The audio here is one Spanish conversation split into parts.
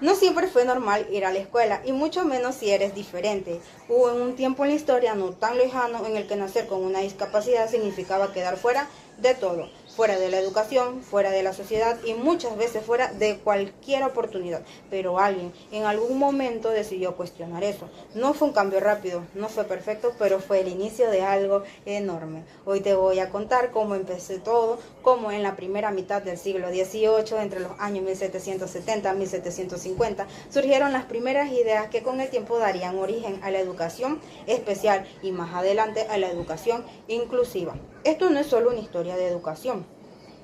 No siempre fue normal ir a la escuela, y mucho menos si eres diferente. Hubo un tiempo en la historia no tan lejano en el que nacer con una discapacidad significaba quedar fuera de todo, fuera de la educación, fuera de la sociedad y muchas veces fuera de cualquier oportunidad. Pero alguien en algún momento decidió cuestionar eso. No fue un cambio rápido, no fue perfecto, pero fue el inicio de algo enorme. Hoy te voy a contar cómo empezó todo, cómo en la primera mitad del siglo XVIII, entre los años 1770 y 1750, surgieron las primeras ideas que con el tiempo darían origen a la educación especial y más adelante a la educación inclusiva. Esto no es solo una historia de educación,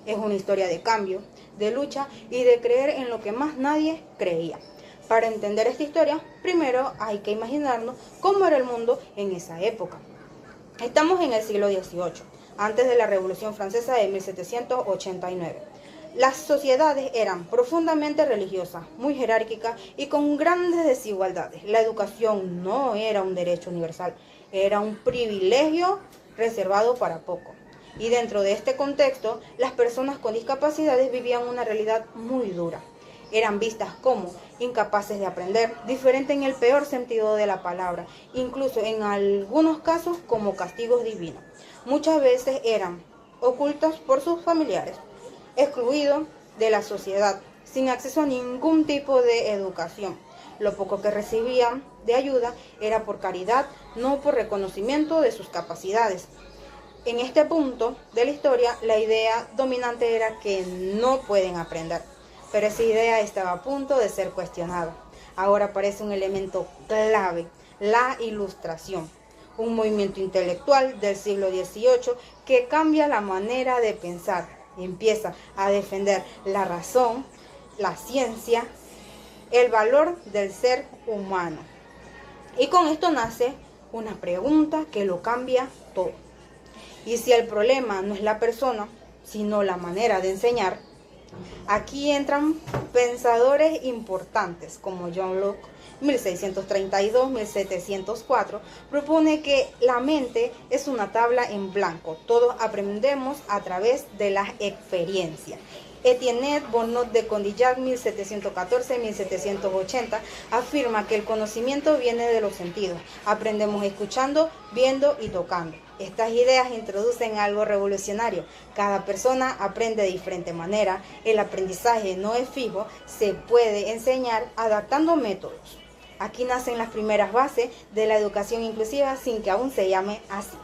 es una historia de cambio, de lucha y de creer en lo que más nadie creía. Para entender esta historia, primero hay que imaginarnos cómo era el mundo en esa época. Estamos en el siglo XVIII, antes de la Revolución Francesa de 1789. Las sociedades eran profundamente religiosas, muy jerárquicas y con grandes desigualdades. La educación no era un derecho universal, era un privilegio reservado para pocos. Y dentro de este contexto, las personas con discapacidades vivían una realidad muy dura. Eran vistas como incapaces de aprender, diferentes en el peor sentido de la palabra, incluso en algunos casos como castigos divinos. Muchas veces eran ocultas por sus familiares, excluidos de la sociedad, sin acceso a ningún tipo de educación. Lo poco que recibían de ayuda era por caridad, no por reconocimiento de sus capacidades. En este punto de la historia, la idea dominante era que no pueden aprender, pero esa idea estaba a punto de ser cuestionada. Ahora aparece un elemento clave, la Ilustración, un movimiento intelectual del siglo XVIII que cambia la manera de pensar y empieza a defender la razón, la ciencia, el valor del ser humano. Y con esto nace una pregunta que lo cambia todo. Y si el problema no es la persona, sino la manera de enseñar, aquí entran pensadores importantes como John Locke, 1632-1704, propone que la mente es una tabla en blanco. Todos aprendemos a través de la experiencia. Etienne Bonnot de Condillac, 1714-1780, afirma que el conocimiento viene de los sentidos. Aprendemos escuchando, viendo y tocando. Estas ideas introducen algo revolucionario. Cada persona aprende de diferente manera. El aprendizaje no es fijo, se puede enseñar adaptando métodos. Aquí nacen las primeras bases de la educación inclusiva sin que aún se llame así.